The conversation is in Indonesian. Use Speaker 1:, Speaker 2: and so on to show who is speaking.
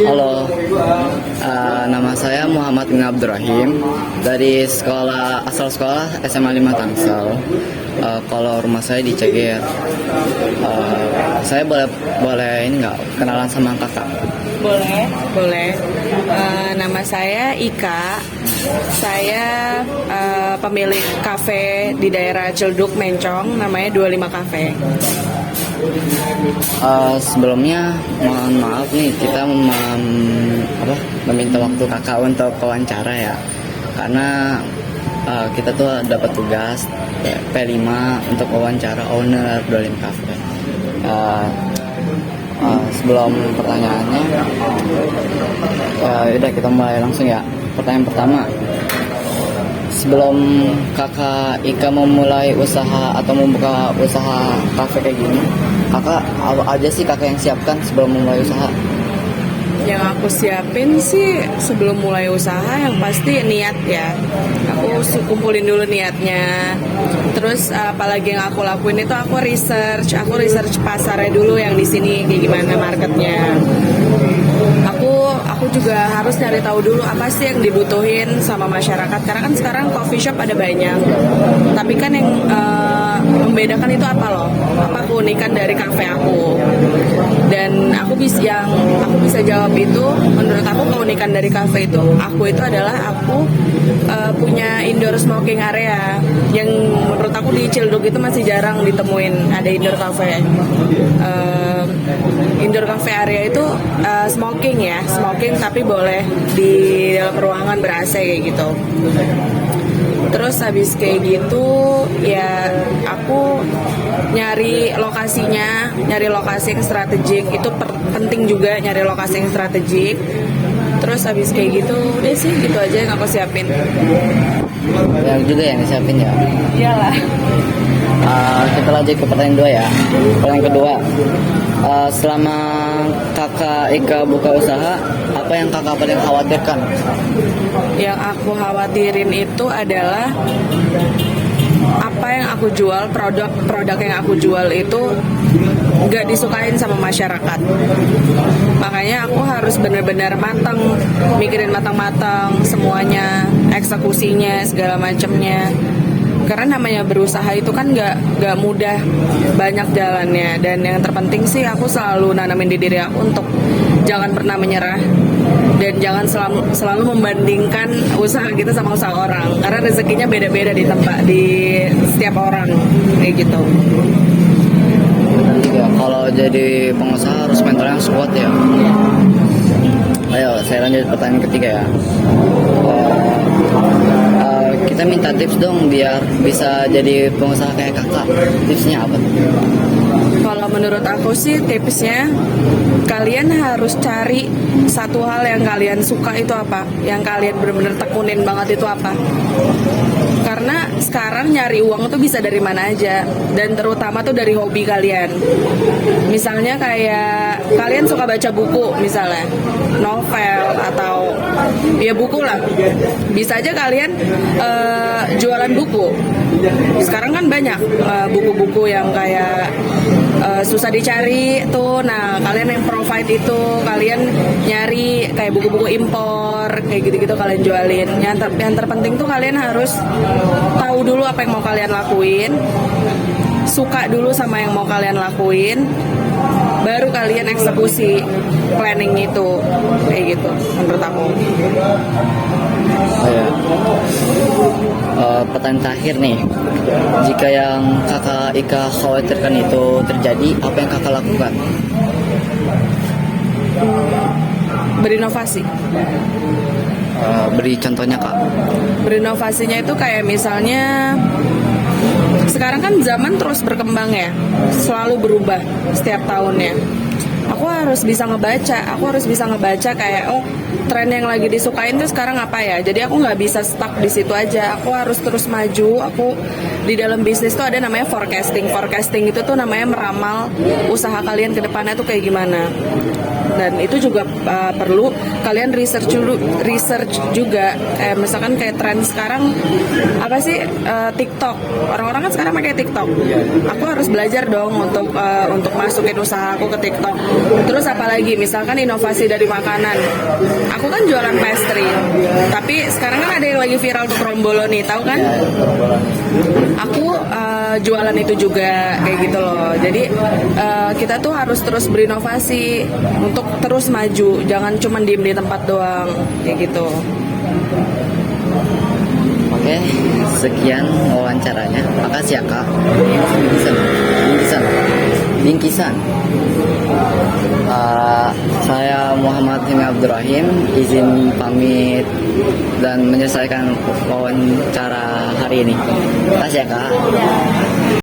Speaker 1: Halo, nama saya Muhammad bin Abdurrahim dari asal sekolah SMA 5 Tangsel. Kalau rumah saya di Ceger. Saya boleh ini nggak kenalan sama kakak?
Speaker 2: Boleh, boleh. Nama saya Ika. Saya pemilik kafe di daerah Ciledug, Mencong, namanya 25 Cafe.
Speaker 1: Sebelumnya mohon maaf nih, kita meminta waktu kakak untuk wawancara ya, karena kita tuh dapat tugas P5 untuk wawancara owner 25 Cafe. Sebelum pertanyaannya, udah kita mulai langsung ya. Pertanyaan pertama, sebelum kakak Ika memulai usaha atau membuka usaha kafe kayak gini, kakak apa aja sih kakak yang siapkan sebelum memulai usaha?
Speaker 2: Yang aku siapin sih sebelum mulai usaha yang pasti niat ya. Aku kumpulin dulu niatnya. Terus apalagi yang aku lakuin itu aku research pasarnya dulu yang di sini kayak gimana marketnya. Aku juga harus nyari tahu dulu apa sih yang dibutuhin sama masyarakat, karena kan sekarang coffee shop ada banyak, tapi kan yang membedakan itu apa loh, apa keunikan dari kafe aku. Dan aku bisa jawab itu, menurut aku keunikan dari kafe itu adalah aku punya indoor smoking area yang menurut aku di Ciledug itu masih jarang ditemuin ada indoor cafe. Indoor cafe area itu smoking tapi boleh di dalam ruangan ber-AC kayak gitu. Terus habis kayak gitu ya aku nyari lokasi yang strategik, itu penting juga nyari lokasi yang strategik. Terus habis kayak gitu udah sih gitu aja yang aku siapin.
Speaker 1: Yang juga yang disiapin ya?
Speaker 2: Iyalah.
Speaker 1: Kita lanjut ke pertanyaan 2 ya. Pertanyaan kedua, selama kakak Ika buka usaha, apa yang kakak paling khawatirkan?
Speaker 2: Yang aku khawatirin itu adalah apa yang aku jual, produk yang aku jual itu nggak disukain sama masyarakat. Makanya aku harus benar-benar mikirin matang-matang semuanya, eksekusinya, segala macamnya. Karena namanya berusaha itu kan nggak mudah, banyak jalannya. Dan yang terpenting sih aku selalu nanamin di diri aku untuk jangan pernah menyerah dan jangan selalu membandingkan usaha kita sama usaha orang, karena rezekinya beda-beda di setiap orang kayak gitu.
Speaker 1: Ya, kalau jadi pengusaha harus mental yang kuat ya. Ayo, saya lanjut pertanyaan ketiga ya. Kita minta tips dong biar bisa jadi pengusaha kayak kakak. Tipsnya apa tuh?
Speaker 2: Kalau menurut aku sih tipsnya, kalian harus cari satu hal yang kalian suka itu apa, yang kalian benar-benar tekunin banget itu apa. Karena sekarang nyari uang tuh bisa dari mana aja, dan terutama tuh dari hobi kalian. Misalnya kayak kalian suka baca buku, misalnya novel atau ya buku lah, bisa aja kalian jualan buku. Sekarang kan banyak buku-buku yang kayak susah dicari tuh. Nah, kalian yang provide itu, kalian nyari kayak buku-buku impor kayak gitu-gitu kalian jualin. Yang terpenting tuh kalian harus tahu dulu apa yang mau kalian lakuin, suka dulu sama yang mau kalian lakuin, baru kalian eksekusi planning itu kayak gitu menurut aku.
Speaker 1: Pertanyaan terakhir nih, jika yang kakak Ika khawatirkan itu terjadi, apa yang kakak lakukan?
Speaker 2: Berinovasi.
Speaker 1: Beri contohnya kak.
Speaker 2: Berinovasinya itu kayak misalnya sekarang kan zaman terus berkembang ya, selalu berubah setiap tahunnya. Aku harus bisa ngebaca kayak tren yang lagi disukain tuh sekarang apa ya. Jadi aku nggak bisa stuck di situ aja, aku harus terus maju. Aku di dalam bisnis tuh ada namanya forecasting itu tuh namanya meramal usaha kalian ke depannya tuh kayak gimana. dan itu juga perlu kalian research juga. Misalkan kayak tren sekarang apa sih, TikTok. Orang-orang kan sekarang pakai TikTok. Aku harus belajar dong untuk masukin usaha aku ke TikTok. Terus apalagi misalkan inovasi dari makanan. Aku kan jualan pastry, tapi sekarang kan ada yang lagi viral tuh Kromboloni, tahu kan? Aku jualan itu juga kayak gitu loh. Jadi kita tuh harus terus berinovasi untuk terus maju, jangan cuma diem di tempat doang kayak gitu.
Speaker 1: Oke, sekian wawancaranya. Makasih ya Kak. Bingkisan. Saya Muhammad Himi Abdurrahim, izin pamit dan menyelesaikan wawancara hari ini. Makasih ya Kak.